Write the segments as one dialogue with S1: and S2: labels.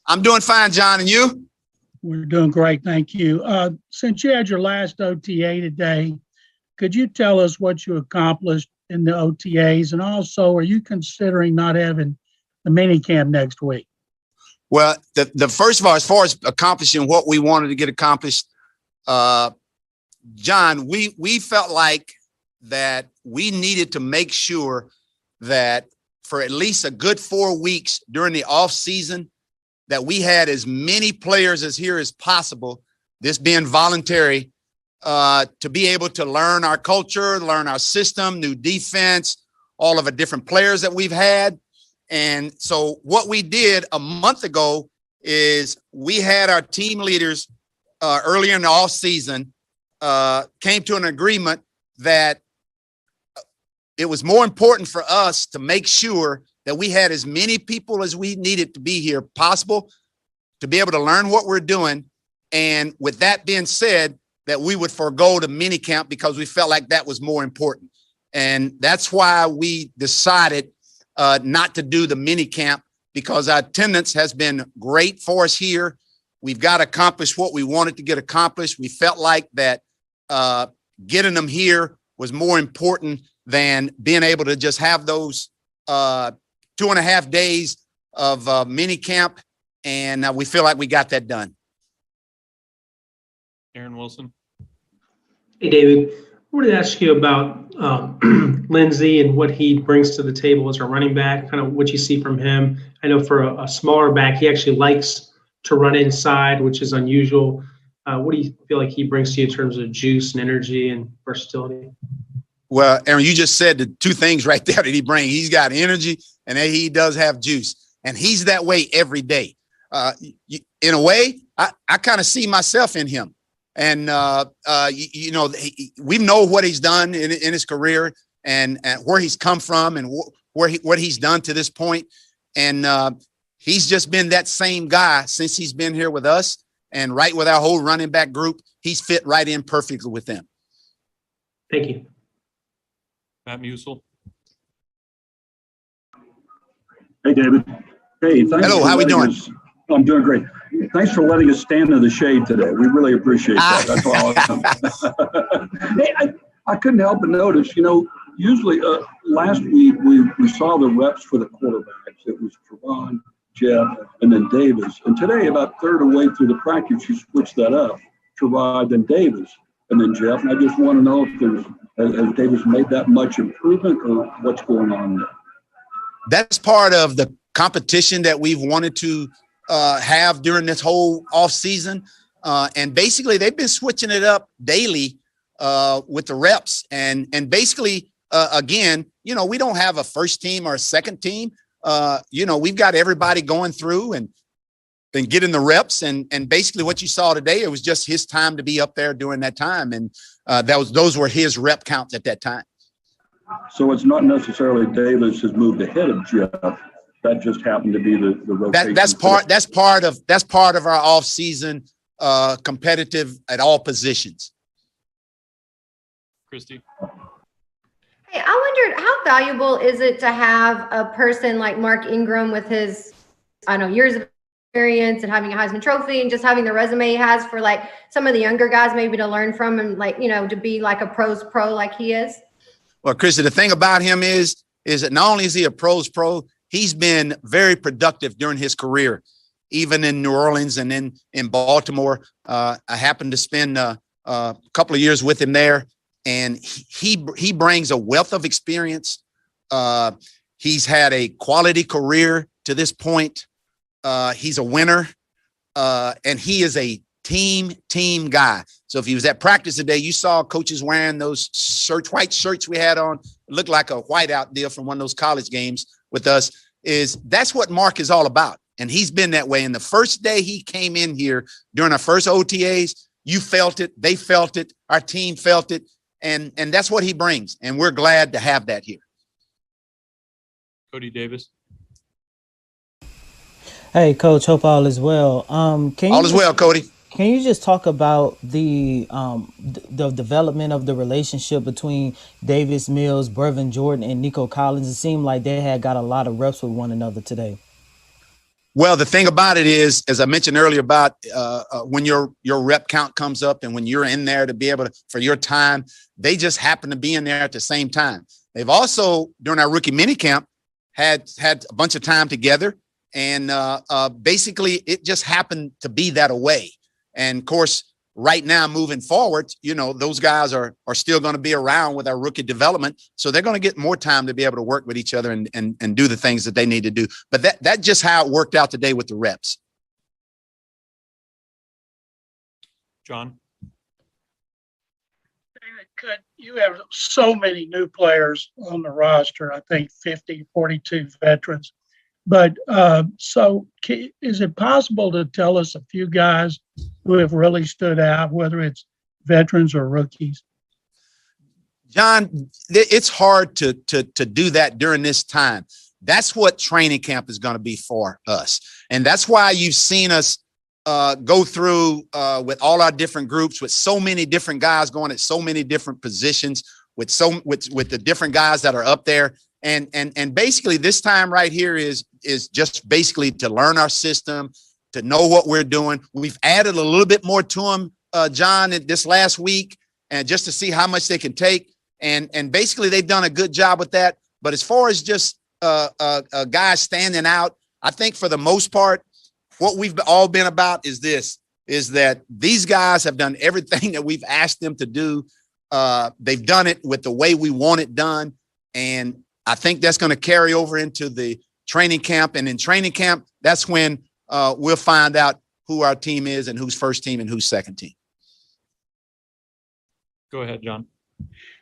S1: I'm doing fine, John, and you?
S2: We're doing great, thank you. Since you had your last OTA today, could you tell us what you accomplished in the OTAs? And also, are you considering not having the mini camp next week?
S1: Well, the first of all, as far as accomplishing what we wanted to get accomplished, John, we felt like that we needed to make sure that for at least a good 4 weeks during the off season, that we had as many players as here as possible, this being voluntary, to be able to learn our culture, learn our system, new defense, all of the different players that we've had. And so what we did a month ago is we had our team leaders earlier in the off season came to an agreement that it was more important for us to make sure that we had as many people as we needed to be here possible to be able to learn what we're doing. And with that being said, that we would forego the mini camp because we felt like that was more important. And that's why we decided not to do the mini camp, because our attendance has been great for us here. We've got accomplished what we wanted to get accomplished. We felt like that getting them here was more important than being able to just have those 2.5 days of mini camp. And we feel like we got that done.
S3: Aaron Wilson.
S4: Hey, David. I wanted to ask you about Lindsay and what he brings to the table as a running back, kind of what you see from him. I know for a smaller back, he actually likes to run inside, which is unusual. What do you feel like he brings to you in terms of juice and energy and versatility?
S1: Well, Aaron, you just said the two things right there that he brings. He's got energy and he does have juice. And he's that way every day. In a way, I kind of see myself in him. And, we know what he's done in his career and where he's come from and what he's done to this point. And he's just been that same guy since he's been here with us and right with our whole running back group. He's fit right in perfectly with them.
S4: Thank you.
S3: Matt Musil.
S5: Hey, David. Hey, thanks.
S1: Hello, how we doing?
S5: I'm doing great. Thanks for letting us stand in the shade today. We really appreciate that. That's all. Hey, I couldn't help but notice, usually last week we saw the reps for the quarterbacks. It was Trevon, Jeff, and then Davis. And today, about third of the way through the practice, you switched that up. Trevon, then Davis, and then Jeff. And I just want to know if has Davis made that much improvement or what's going on there?
S1: That's part of the competition that we've wanted to have during this whole off season. And basically they've been switching it up daily with the reps and basically again, we don't have a first team or a second team. We've got everybody going through and getting the reps and basically what you saw today, it was just his time to be up there during that time. And those were his rep counts at that time.
S5: So it's not necessarily Davis has moved ahead of Jeff. That just happened to be the rotation.
S1: That's part of our off season competitive at all positions.
S3: Christy.
S6: Hey, I wondered how valuable is it to have a person like Mark Ingram with his, years of experience and having a Heisman Trophy and just having the resume he has for like some of the younger guys maybe to learn from and to be like a pros pro like he is?
S1: Well, Christy, the thing about him is that not only is he a pros pro, he's been very productive during his career, even in New Orleans and in Baltimore. I happened to spend a couple of years with him there, and he brings a wealth of experience. He's had a quality career to this point. He's a winner, and he is a team guy. So if he was at practice today, you saw coaches wearing those white shirts we had on. It looked like a whiteout deal from one of those college games with us. That's what Mark is all about. And he's been that way. And the first day he came in here during our first OTAs, you felt it, they felt it, our team felt it. And that's what he brings. And we're glad to have that here.
S3: Cody Davis.
S7: Hey, Coach, hope all is well.
S1: All is well, Cody.
S7: Can you just talk about the development of the relationship between Davis Mills, Brevin Jordan, and Nico Collins? It seemed like they had got a lot of reps with one another today.
S1: Well, the thing about it is, as I mentioned earlier, about when your rep count comes up and when you're in there to be able to, for your time, they just happen to be in there at the same time. They've also, during our rookie minicamp, had a bunch of time together, and basically it just happened to be that way. And of course, right now, moving forward, those guys are still going to be around with our rookie development. So they're going to get more time to be able to work with each other and do the things that they need to do. But that's just how it worked out today with the reps.
S3: John?
S2: David, you have so many new players on the roster, I think 42 veterans. But is it possible to tell us a few guys who have really stood out, whether it's veterans or rookies?
S1: John, it's hard to do that during this time. That's what training camp is going to be for us. And that's why you've seen us go through with all our different groups, with so many different guys going at so many different positions, with the different guys that are up there. And basically this time right here is just basically to learn our system, to know what we're doing. We've added a little bit more to them, John, this last week, and just to see how much they can take. And basically they've done a good job with that. But as far as just guys standing out, I think for the most part, what we've all been about is that these guys have done everything that we've asked them to do. They've done it with the way we want it done. And I think that's going to carry over into the training camp. And in training camp, that's when we'll find out who our team is and who's first team and who's second team.
S3: Go ahead, John.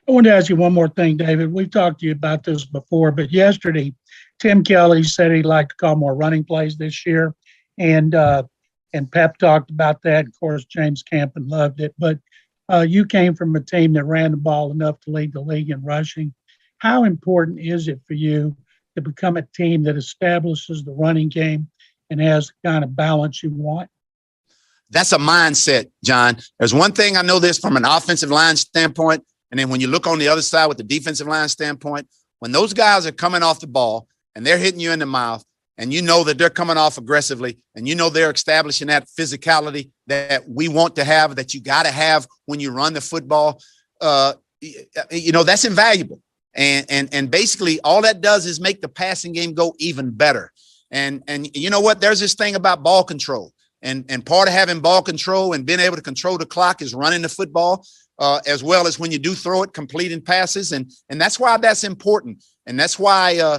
S2: I want to ask you one more thing, David. We've talked to you about this before, but yesterday, Tim Culley said he'd like to call more running plays this year. And Pep talked about that. Of course, James Campen loved it. But you came from a team that ran the ball enough to lead the league in rushing. How important is it for you to become a team that establishes the running game and has the kind of balance you want?
S1: That's a mindset, John. There's one thing I know this from an offensive line standpoint. And then when you look on the other side with the defensive line standpoint, when those guys are coming off the ball and they're hitting you in the mouth, and you know that they're coming off aggressively, and you know they're establishing that physicality that we want to have, that you got to have when you run the football, that's invaluable. And basically all that does is make the passing game go even better. And you know what? There's this thing about ball control. And part of having ball control and being able to control the clock is running the football, as well as when you do throw it, completing passes. And that's why that's important. And that's why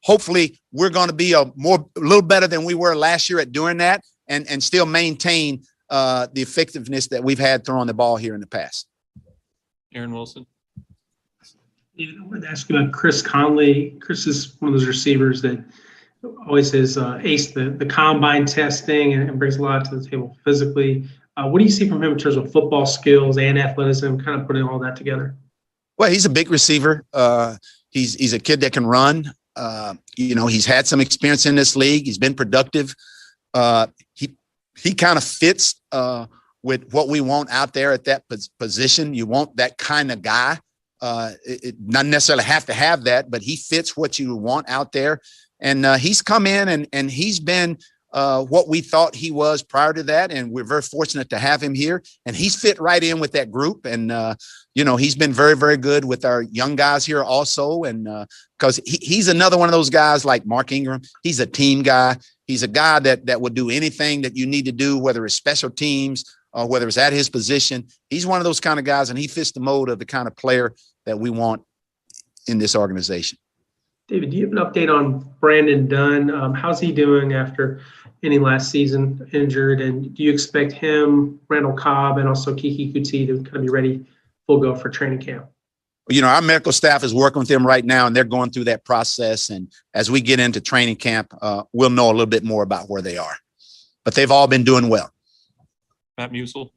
S1: hopefully we're going to be a little better than we were last year at doing that, and still maintain the effectiveness that we've had throwing the ball here in the past.
S3: Aaron Wilson.
S4: I wanted to ask you about Chris Conley. Chris is one of those receivers that always has aced the combine testing and brings a lot to the table physically. What do you see from him in terms of football skills and athleticism, kind of putting all that together?
S1: Well, he's a big receiver. He's a kid that can run. He's had some experience in this league. He's been productive. He kind of fits with what we want out there at that position. You want that kind of guy. It not necessarily have to have that, but he fits what you want out there. And he's come in and he's been what we thought he was prior to that. And we're very fortunate to have him here. And he's fit right in with that group. And, he's been very, very good with our young guys here also. And because he's another one of those guys like Mark Ingram. He's a team guy. He's a guy that would do anything that you need to do, whether it's special teams or whether it's at his position. He's one of those kind of guys, and he fits the mold of the kind of player that we want in this organization.
S4: David, do you have an update on Brandon Dunn? How's he doing after ending last season injured? And do you expect him, Randall Cobb, and also Kiki Kuti to kind of be ready full go for training camp?
S1: Our medical staff is working with them right now, and they're going through that process. And as we get into training camp, we'll know a little bit more about where they are. But they've all been doing well.
S3: Matt Musel.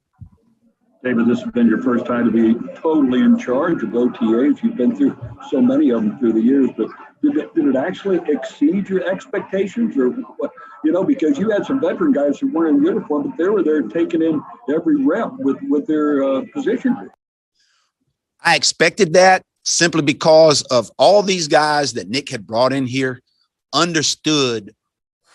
S5: David, this has been your first time to be totally in charge of OTAs. You've been through so many of them through the years, but did it actually exceed your expectations, or what? Because you had some veteran guys who weren't in uniform, but they were there taking in every rep with their position group.
S1: I expected that simply because of all these guys that Nick had brought in here understood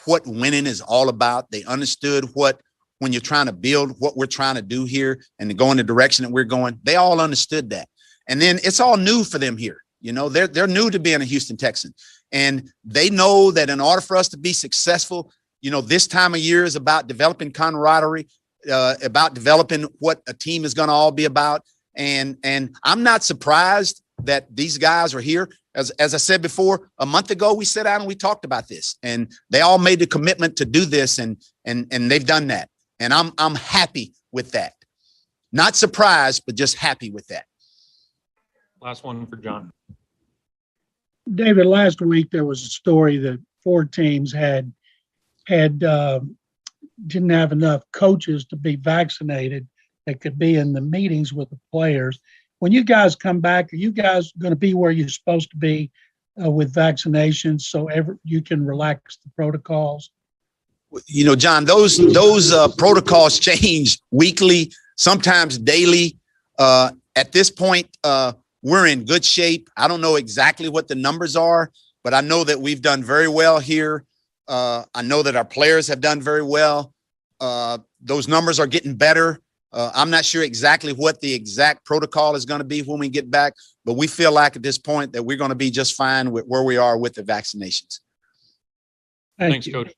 S1: what winning is all about. They understood when you're trying to build what we're trying to do here and to go in the direction that we're going, they all understood that. And then it's all new for them here. You know, they're new to being a Houston Texan, and they know that in order for us to be successful, you know, this time of year is about developing camaraderie, about developing what a team is going to all be about. And I'm not surprised that these guys are here. As I said before, a month ago, we sat down and we talked about this, and they all made the commitment to do this, and they've done that. And I'm happy with that. Not surprised, but just happy with that.
S3: Last one for John.
S2: David, last week there was a story that 4 teams didn't have enough coaches to be vaccinated that could be in the meetings with the players. When you guys come back, are you guys going to be where you're supposed to be with vaccinations so you can relax the protocols?
S1: You know, John, those protocols change weekly, sometimes daily. At this point, we're in good shape. I don't know exactly what the numbers are, but I know that we've done very well here. I know that our players have done very well. Those numbers are getting better. I'm not sure exactly what the exact protocol is going to be when we get back, but we feel like at this point that we're going to be just fine with where we are with the vaccinations.
S3: Thanks,
S2: you.
S3: Coach.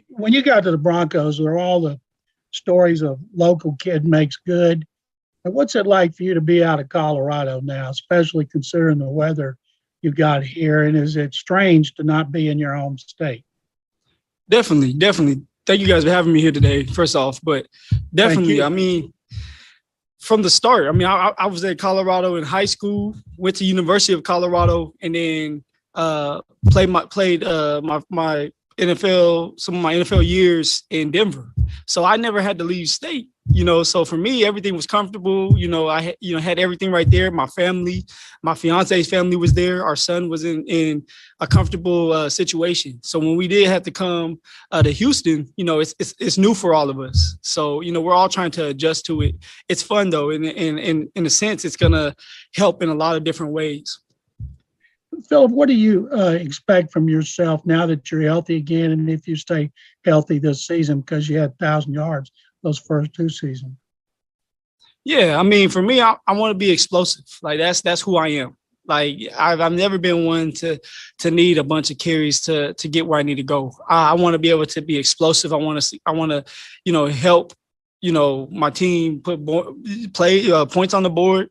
S2: When you got to the Broncos, there are all the stories of local kid makes good. And what's it like for you to be out of Colorado now, especially considering the weather you got here? And is it strange to not be in your home state?
S8: Definitely. Thank you guys for having me here today, first off. But definitely, I mean, from the start, I mean, I was at Colorado in high school, went to University of Colorado, and then played my NFL, some of my NFL years in Denver. So I never had to leave state, you know. So for me, everything was comfortable. You know, I had everything right there. My family, my fiance's family was there. Our son was in a comfortable situation. So when we did have to come to Houston, you know, it's new for all of us. So, you know, we're all trying to adjust to it. It's fun though. In a sense, it's going to help in a lot of different ways.
S2: Phillip, what do you expect from yourself now that you're healthy again, and if you stay healthy this season, because you had 1,000 yards those first 2 seasons?
S8: Yeah, I mean, for me, I want to be explosive. Like that's who I am. Like I've never been one to need a bunch of carries to get where I need to go. I want to be able to be explosive. I want to, you know, help, you know, my team play points on the board.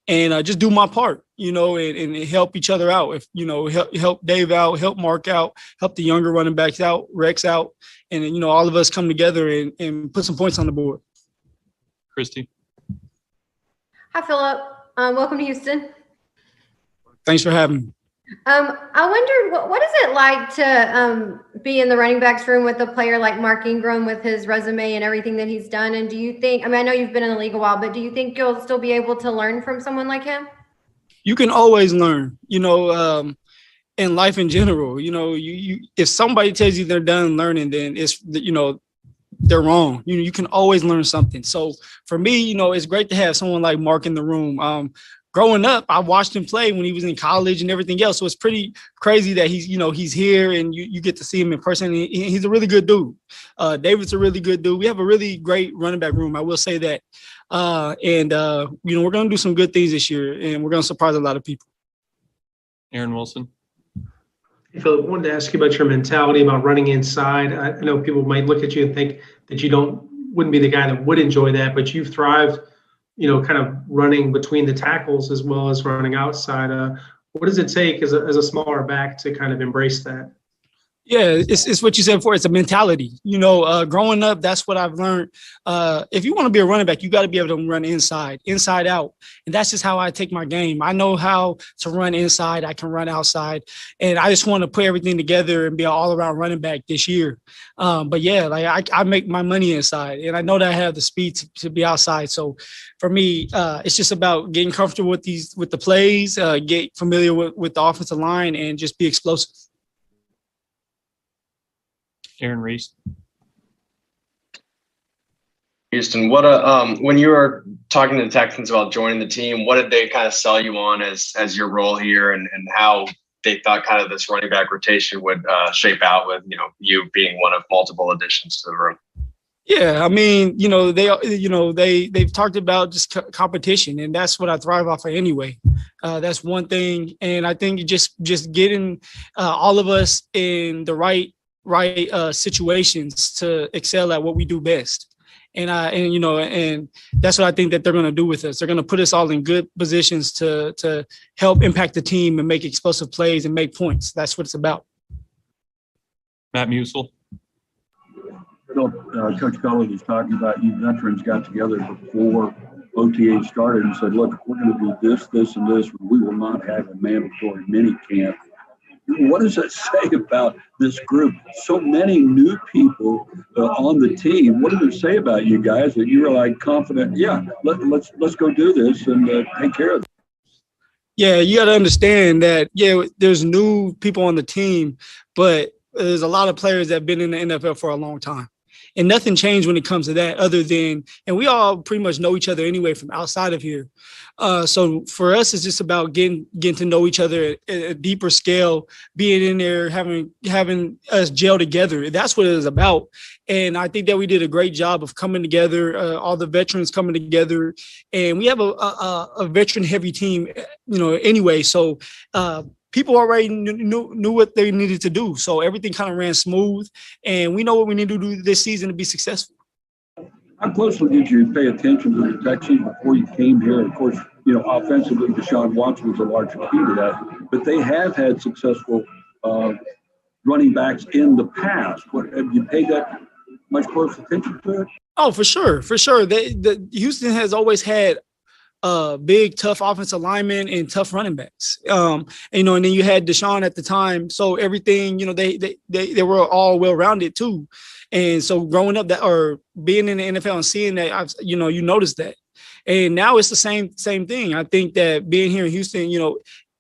S8: And just do my part, you know, and help each other out. If, you know, help Dave out, help Mark out, help the younger running backs out, Rex out. And, you know, all of us come together and put some points on the board.
S3: Christy.
S6: Hi, Phillip. Welcome to Houston.
S8: Thanks for having me.
S6: I wondered, what is it like to be in the running backs room with a player like Mark Ingram with his resume and everything that he's done? And do you think, I mean, I know you've been in the league a while, but do you think you'll still be able to learn from someone like him?
S8: You can always learn, you know, in life in general. You know, you if somebody tells you they're done learning, then it's, you know, they're wrong. You can always learn something. So for me, you know, it's great to have someone like Mark in the room. Growing up, I watched him play when he was in college and everything else. So it's pretty crazy that he's here and you get to see him in person. He's a really good dude. David's a really good dude. We have a really great running back room. I will say that. You know, we're going to do some good things this year and we're going to surprise a lot of people.
S3: Aaron Wilson.
S4: Hey, Phillip, I wanted to ask you about your mentality about running inside. I know people might look at you and think that you wouldn't be the guy that would enjoy that, but you've thrived kind of running between the tackles as well as running outside. What does it take as a smaller back to kind of embrace that?
S8: Yeah, it's what you said before. It's a mentality. Growing up, that's what I've learned. If you want to be a running back, you got to be able to run inside out. And that's just how I take my game. I know how to run inside. I can run outside. And I just want to put everything together and be an all-around running back this year. But yeah, I make my money inside. And I know that I have the speed to be outside. So for me, it's just about getting comfortable with the plays, get familiar with the offensive line, and just be explosive.
S3: Aaron Reese.
S9: Houston, when you were talking to the Texans about joining the team, what did they kind of sell you on as your role here, and how they thought kind of this running back rotation would shape out with, you being one of multiple additions to the room?
S8: Yeah, I mean, they've talked about just competition, and that's what I thrive off of anyway. That's one thing, and I think just getting all of us in the right situations to excel at what we do best. And that's what I think that they're going to do with us. They're going to put us all in good positions to help impact the team and make explosive plays and make points. That's what it's about.
S3: Matt Musel.
S5: Coach Culley was talking about you veterans got together before OTA started and said, look, we're going to do this, this, and this. We will not have a mandatory mini camp. What does that say about this group? So many new people on the team. What does it say about you guys that you were like confident? Yeah, let's go do this and take care of it.
S8: Yeah, you got to understand that. Yeah, there's new people on the team, but there's a lot of players that have been in the NFL for a long time. And nothing changed when it comes to that other than, and we all pretty much know each other anyway from outside of here. So for us, it's just about getting to know each other at a deeper scale, being in there, having us gel together. That's what it is about. And I think that we did a great job of coming together, all the veterans coming together. And we have a veteran-heavy team, anyway. So people already knew what they needed to do. So everything kind of ran smooth. And we know what we need to do this season to be successful.
S5: How closely did you pay attention to the Texans before you came here? Of course, offensively, Deshaun Watson was a large key to that. But they have had successful running backs in the past. Have you paid that much close attention to it? Oh,
S8: for sure. Houston has always had big, tough offensive linemen and tough running backs. And then you had Deshaun at the time. So everything, they were all well-rounded too. And so growing up or being in the NFL and seeing that, you notice that. And now it's the same thing. I think that being here in Houston,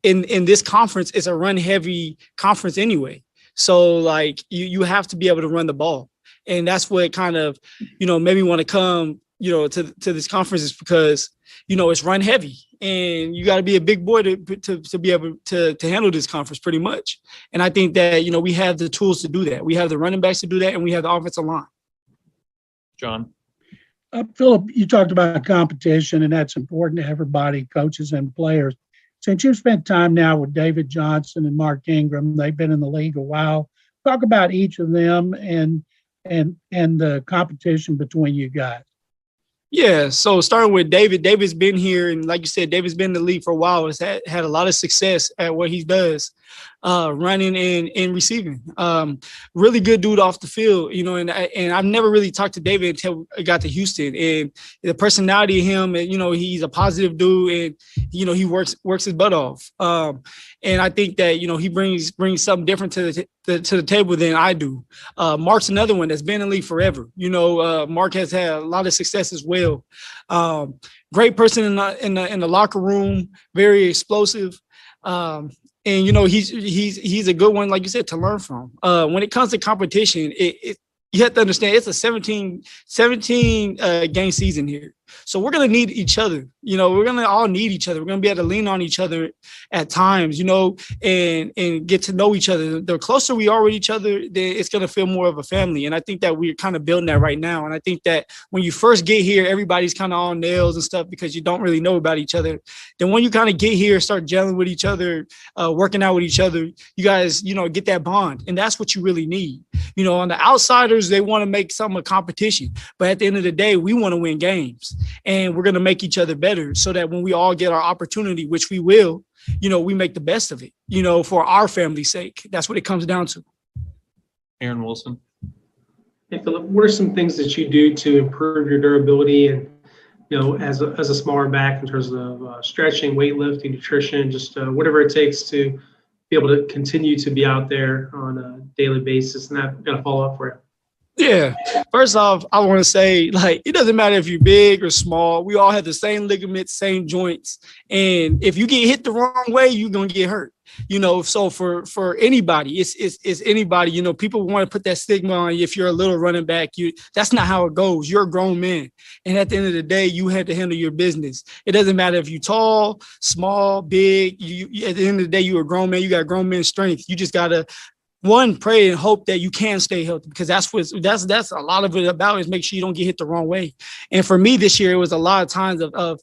S8: in this conference, it's a run-heavy conference anyway. So like you have to be able to run the ball. And that's what kind of, made me want to come, to this conference, is because, it's run heavy, and you got to be a big boy to be able to handle this conference pretty much. And I think that, we have the tools to do that. We have the running backs to do that, and we have the offensive line.
S3: John.
S2: Phillip, you talked about competition, and that's important to everybody, coaches and players. Since you've spent time now with David Johnson and Mark Ingram, they've been in the league a while. Talk about each of them and the competition between you guys.
S8: Yeah, so starting with David. David's been here, and like you said, David's been in the league for a while. Has had a lot of success at what he does, running and receiving. Really good dude off the field, and I've never really talked to David until I got to Houston. And the personality of him, and he's a positive dude, and he works his butt off. And I think that he brings something different to the table than I do. Mark's another one that's been in the league forever. Mark has had a lot of success as well. Great person in the locker room, very explosive. And he's a good one, like you said, to learn from. When it comes to competition, you have to understand it's a 17 game season here. So we're going to need each other You know, we're going to all need each other. We're going to be able to lean on each other at times, you know, and get to know each other. The closer we are with each other, then it's going to feel more of a family. And I think that we're kind of building that right now. And I think that when you first get here, everybody's kind of on nails and stuff because you don't really know about each other. Then when you kind of get here, start gelling with each other, working out with each other, you guys, you know, get that bond. And that's what you really need. You know, on the outsiders, they want to make some a competition. But at the end of the day, we want to win games. And we're going to make each other better so that when we all get our opportunity, which we will, you know, we make the best of it, you know, for our family's sake. That's what it comes down to.
S3: Aaron Wilson.
S4: Hey, Phillip, what are some things that you do to improve your durability and, you know, as a smaller back in terms of stretching, weightlifting, nutrition, just whatever it takes to be able to continue to be out there on a daily basis? And I've got a follow up for you.
S8: Yeah. First off, I want to say, like, it doesn't matter if you're big or small. We all have the same ligaments, same joints. And if you get hit the wrong way, you're going to get hurt. You know, so for anybody, it's anybody, you know, people want to put that stigma on you. If you're a little running back, that's not how it goes. You're a grown man. And at the end of the day, you have to handle your business. It doesn't matter if you're tall, small, big. You at the end of the day, you're a grown man. You got grown man strength. You just got to pray and hope that you can stay healthy, because that's a lot of it about is make sure you don't get hit the wrong way. And for me this year, it was a lot of times of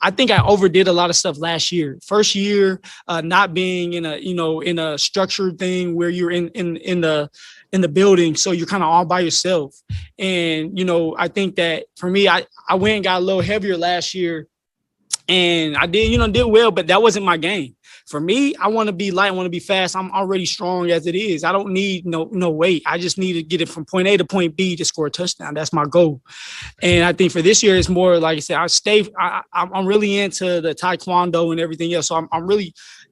S8: I think I overdid a lot of stuff last year. First year, not being in a structured thing where you're in the building. So you're kind of all by yourself. And, you know, I think that for me, I went and got a little heavier last year and I did well, but that wasn't my game. For me, I want to be light, I want to be fast. I'm already strong as it is. I don't need no weight. I just need to get it from point A to point B to score a touchdown. That's my goal. And I think for this year, it's more like I said, I'm really into the Taekwondo and everything else. So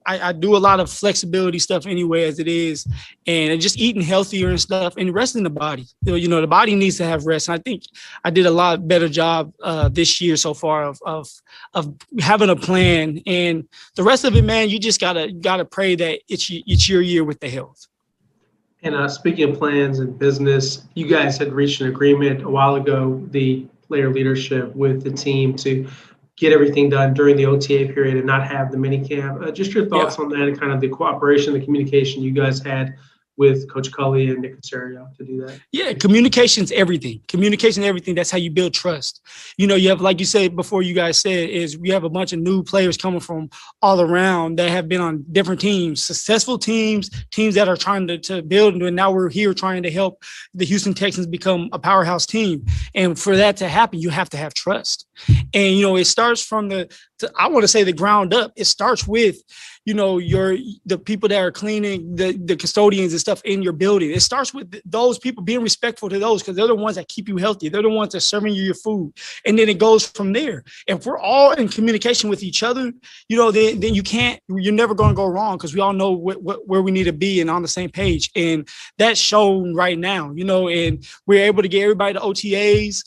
S8: I do a lot of flexibility stuff anyway as it is, and just eating healthier and stuff and resting the body. You know, the body needs to have rest. And I think I did a lot better job this year so far of having a plan, and the rest of it, man, you just gotta pray that it's your year with the health.
S4: And speaking of plans and business, you guys had reached an agreement a while ago, the player leadership with the team, to get everything done during the OTA period and not have the mini camp. Just your thoughts on that and kind of the cooperation, the communication you guys had with Coach Culley and Nick Caserio to do that?
S8: Yeah, communication's everything. Communication, everything. That's how you build trust. You know, you have, like you said before, you guys said, is we have a bunch of new players coming from all around that have been on different teams, successful teams that are trying to build. And now we're here trying to help the Houston Texans become a powerhouse team. And for that to happen, you have to have trust. And, you know, it starts from I want to say the ground up. It starts with, you know, the people that are cleaning, the custodians and stuff in your building. It starts with those people, being respectful to those, because they're the ones that keep you healthy. They're the ones that are serving you your food. And then it goes from there. If we're all in communication with each other, you know, then you're never going to go wrong, because we all know where we need to be and on the same page. And that's shown right now, you know, and we're able to get everybody to OTAs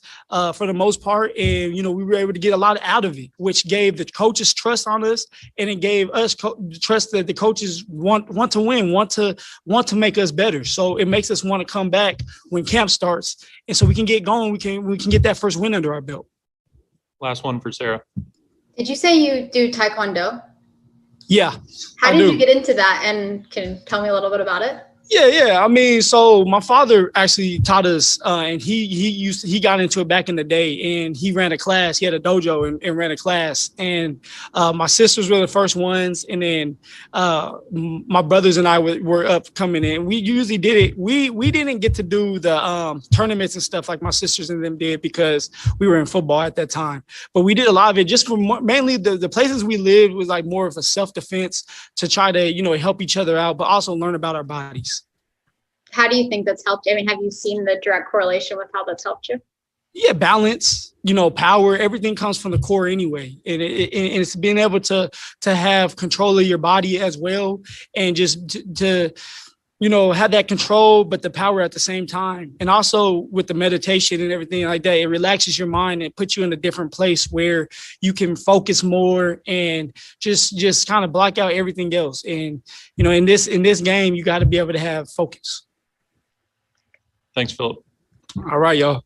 S8: for the most part. And, you know, we were able to get a lot out of it, which gave the coaches trust on us, and it gave us trust that the coaches want to win, want to make us better. So it makes us want to come back when camp starts, and so we can get going. We can get that first win under our belt.
S3: Last one for Sarah.
S6: Did you say you do Taekwondo?
S8: Yeah.
S6: How did you get into that, and can you tell me a little bit about it?
S8: Yeah. I mean, so my father actually taught us, and he got into it back in the day, and he ran a class. He had a dojo and ran a class. And my sisters were the first ones, and then my brothers and I were up coming in. We usually did it. We didn't get to do the tournaments and stuff like my sisters and them did, because we were in football at that time. But we did a lot of it just for mainly the places we lived was like more of a self-defense to try to, you know, help each other out, but also learn about our bodies.
S6: How do you think that's helped you? I mean, have you seen the direct correlation with how that's helped you?
S8: Yeah, balance, you know, power, everything comes from the core anyway. And it's being able to have control of your body as well, and just to you know, have that control, but the power at the same time. And also with the meditation and everything like that, it relaxes your mind and puts you in a different place where you can focus more and just kind of block out everything else. And, you know, in this game, you got to be able to have focus.
S3: Thanks, Phillip.
S8: All right, y'all.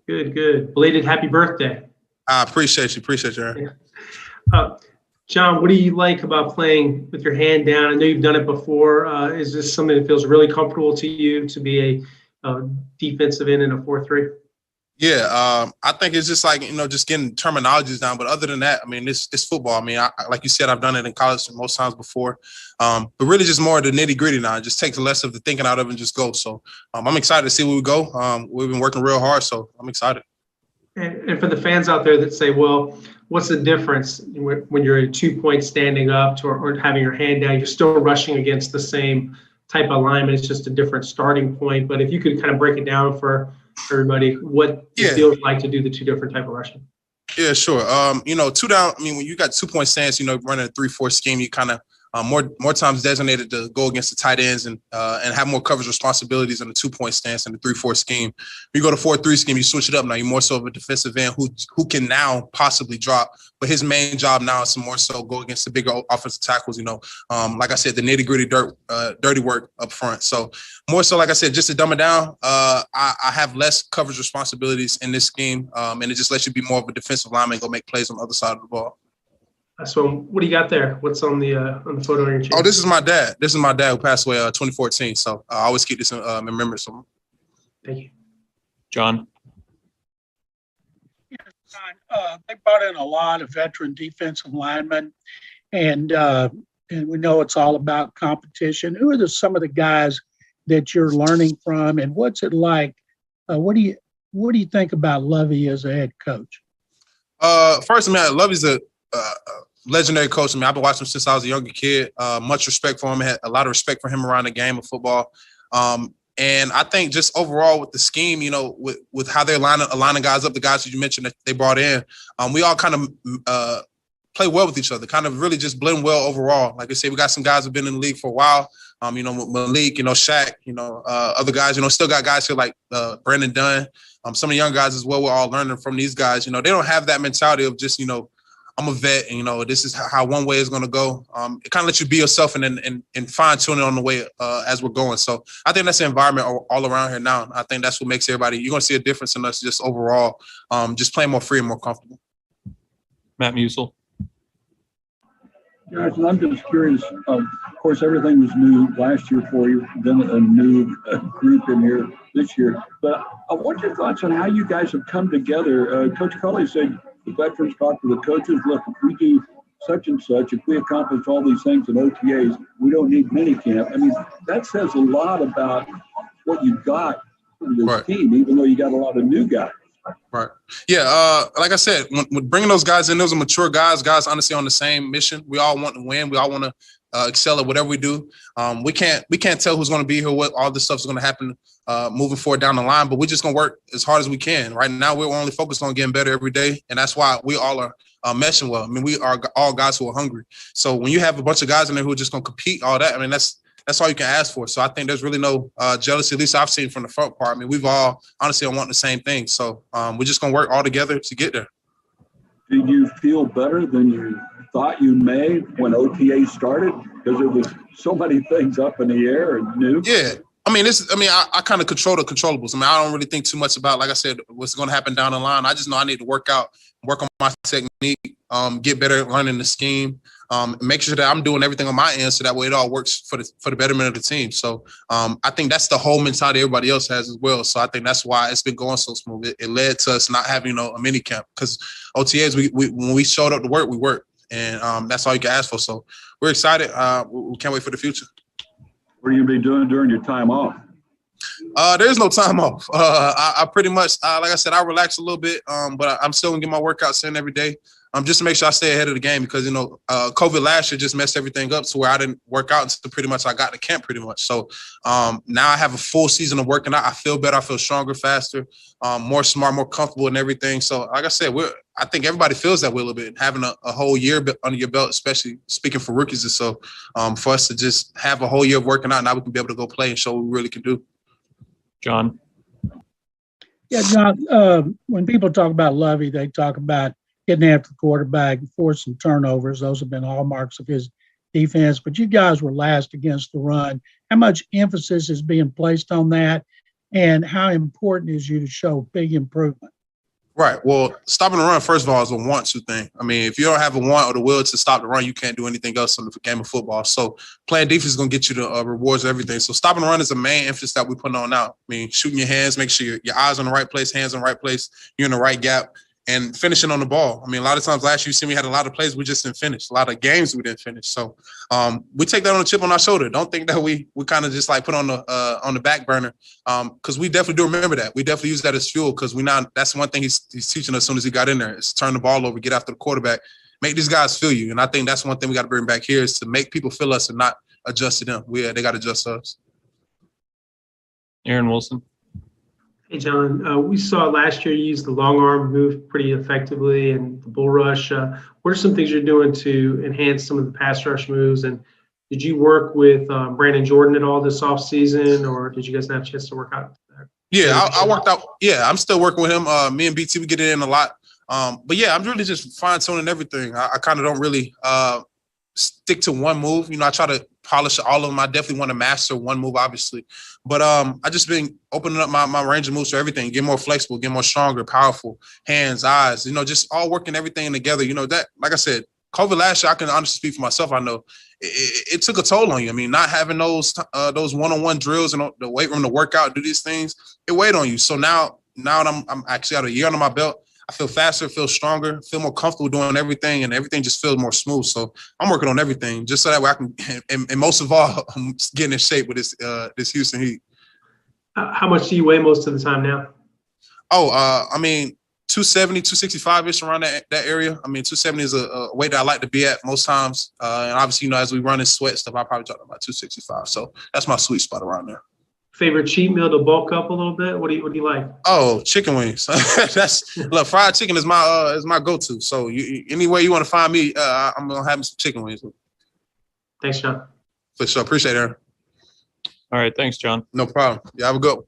S4: Good. Belated happy birthday.
S10: I appreciate you. Appreciate you, Aaron.
S4: John, what do you like about playing with your hand down? I know you've done it before. Is this something that feels really comfortable to you to be a defensive end in a 4-3?
S10: Yeah, I think it's just like, just getting terminologies down. But other than that, I mean, it's football. I mean, like you said, I've done it in college most times before. But really just more of the nitty gritty now. It just takes less of the thinking out of it and just go. So I'm excited to see where we go. We've been working real hard, so I'm excited.
S4: And for the fans out there that say, well, what's the difference when you're at 2 points standing up or having your hand down? You're still rushing against the same type of alignment. It's just a different starting point. But if you could kind of break it down for everybody, what it feels like to do the two different type of rushing.
S10: Yeah, sure. Two down. I mean, when you got 2 point stance, running a 3-4 scheme, you kind of more times designated to go against the tight ends and have more coverage responsibilities in the 2 point stance and the 3-4 scheme. When you go to 4-3 scheme, you switch it up now. You're more so of a defensive end who can now possibly drop, but his main job now is to more so go against the bigger offensive tackles. Like I said, the nitty gritty dirty work up front. So more so, like I said, just to dumb it down, I have less coverage responsibilities in this scheme, and it just lets you be more of a defensive lineman and go make plays on the other side of the ball.
S4: So what do you got there? What's on the photo on your chair?
S10: Oh, this is my dad. This is my dad who passed away 2014. So I always keep this in remembrance of him.
S4: Thank you.
S3: John.
S2: They brought in a lot of veteran defensive linemen, and we know it's all about competition. Who are some of the guys that you're learning from, and what's it like? What do you think about Lovey as a head coach?
S10: First, Lovey's a legendary coach. I mean, I've been watching him since I was a younger kid. Much respect for him. I had a lot of respect for him around the game of football. And I think just overall with the scheme, with how they're aligning guys up, the guys that you mentioned that they brought in, we all kind of play well with each other, kind of really just blend well overall. Like I said, we got some guys who've been in the league for a while. Malik, Shaq, other guys, still got guys here like Brandon Dunn. Some of the young guys as well, we're all learning from these guys. They don't have that mentality of just, I'm a vet, and this is how one way is going to go. It kind of lets you be yourself and fine tune it on the way as we're going. So I think that's the environment all around here now. I think that's what makes everybody. You're going to see a difference in us just overall, just playing more free and more comfortable.
S3: Matt Musil.
S5: Guys, I'm just curious. Of course, everything was new last year for you, then a new group in here this year. But I want your thoughts on how you guys have come together. Coach Culley said the veterans talk to the coaches. Look, if we do such and such, if we accomplish all these things in OTAs, we don't need minicamp. I mean, that says a lot about what you got from this team, even though you got a lot of new guys.
S10: Right. Yeah. Like I said, when bringing those guys in, those are mature guys honestly on the same mission. We all want to win. We all want to excel at whatever we do. We can't tell who's going to be here, what all this stuff is going to happen moving forward down the line, but we're just going to work as hard as we can. Right now, we're only focused on getting better every day, and that's why we all are meshing well. I mean, we are all guys who are hungry. So when you have a bunch of guys in there who are just going to compete, all that, I mean, that's all you can ask for. So I think there's really no jealousy, at least I've seen from the front part. I mean, we've all honestly want the same thing. So we're just going to work all together to get there.
S5: Did you feel better than you thought you may when OTA started? Because there was so many things up in the air and new.
S10: Yeah. I kind of control the controllables. I mean, I don't really think too much about, like I said, what's going to happen down the line. I just know I need to work on my technique, get better at learning the scheme, make sure that I'm doing everything on my end so that way it all works for the betterment of the team. So I think that's the whole mentality everybody else has as well. So I think that's why it's been going so smooth. It led to us not having a mini camp because OTAs, we when we showed up to work, we worked. And that's all you can ask for. So we're excited. We can't wait for the future.
S5: What are you going to be doing during your time off?
S10: There's no time off. I pretty much, like I said, I relax a little bit, but I'm still going to get my workouts in every day just to make sure I stay ahead of the game because, COVID last year just messed everything up to where I didn't work out until pretty much I got to camp pretty much. So now I have a full season of working out. I feel better. I feel stronger, faster, more smart, more comfortable and everything. So like I said, I think everybody feels that way a little bit. Having a whole year under your belt, especially speaking for rookies, is so for us to just have a whole year of working out, now we can be able to go play and show what we really can do.
S3: John.
S2: Yeah, John, when people talk about Lovey, they talk about getting after the quarterback, forcing turnovers. Those have been hallmarks of his defense. But you guys were last against the run. How much emphasis is being placed on that? And how important is you to show big improvement?
S10: Right. Well, stopping the run, first of all, is a want-to thing. I mean, if you don't have a want or the will to stop the run, you can't do anything else in the game of football. So playing defense is going to get you the rewards of everything. So stopping the run is the main emphasis that we put on now. I mean, shooting your hands, make sure your eyes on the right place, hands on the right place, you're in the right gap, and finishing on the ball. I mean, a lot of times last year, you see we had a lot of plays we just didn't finish. A lot of games we didn't finish. So we take that on a chip on our shoulder. Don't think that we kind of just like put on the back burner, because we definitely do remember that. We definitely use that as fuel, because that's one thing he's teaching us as soon as he got in there is turn the ball over, get after the quarterback, make these guys feel you. And I think that's one thing we got to bring back here is to make people feel us and not adjust to them. They got to adjust to us.
S3: Aaron Wilson.
S4: Hey, John, we saw last year you used the long arm move pretty effectively and the bull rush. What are some things you're doing to enhance some of the pass rush moves? And did you work with Brandon Jordan at all this offseason, or did you guys have a chance to work out?
S10: Yeah, I worked out. Yeah, I'm still working with him. Me and BT, we get it in a lot. But yeah, I'm really just fine-tuning everything. I kind of don't really stick to one move. You know, I try to polish all of them. I definitely want to master one move, obviously. But I just been opening up my range of moves for everything, get more flexible, get more stronger, powerful, hands, eyes, you know, just all working everything together. You know, that, like I said, COVID last year, I can honestly speak for myself. I know it took a toll on you. I mean, not having those one-on-one drills and the weight room to work out, do these things, it weighed on you. So now that I'm actually out a year under my belt, I feel faster, feel stronger, feel more comfortable doing everything, and everything just feels more smooth. So I'm working on everything just so that way I can, and most of all, I'm getting in shape with this Houston Heat.
S4: How much do you weigh most of the time now?
S10: I mean, 270, 265-ish around that area. I mean, 270 is a weight that I like to be at most times. And obviously, you know, as we run and sweat stuff, I probably talk about 265. So that's my sweet spot around there.
S4: Favorite cheat meal to bulk up a little bit? What do you like?
S10: Oh, chicken wings. Look, fried chicken is my go-to. So any way you want to find me, I'm gonna have some chicken wings.
S4: Thanks, John.
S10: For sure. Appreciate it, Aaron.
S3: All right. Thanks, John.
S10: No problem. Yeah, have a good one.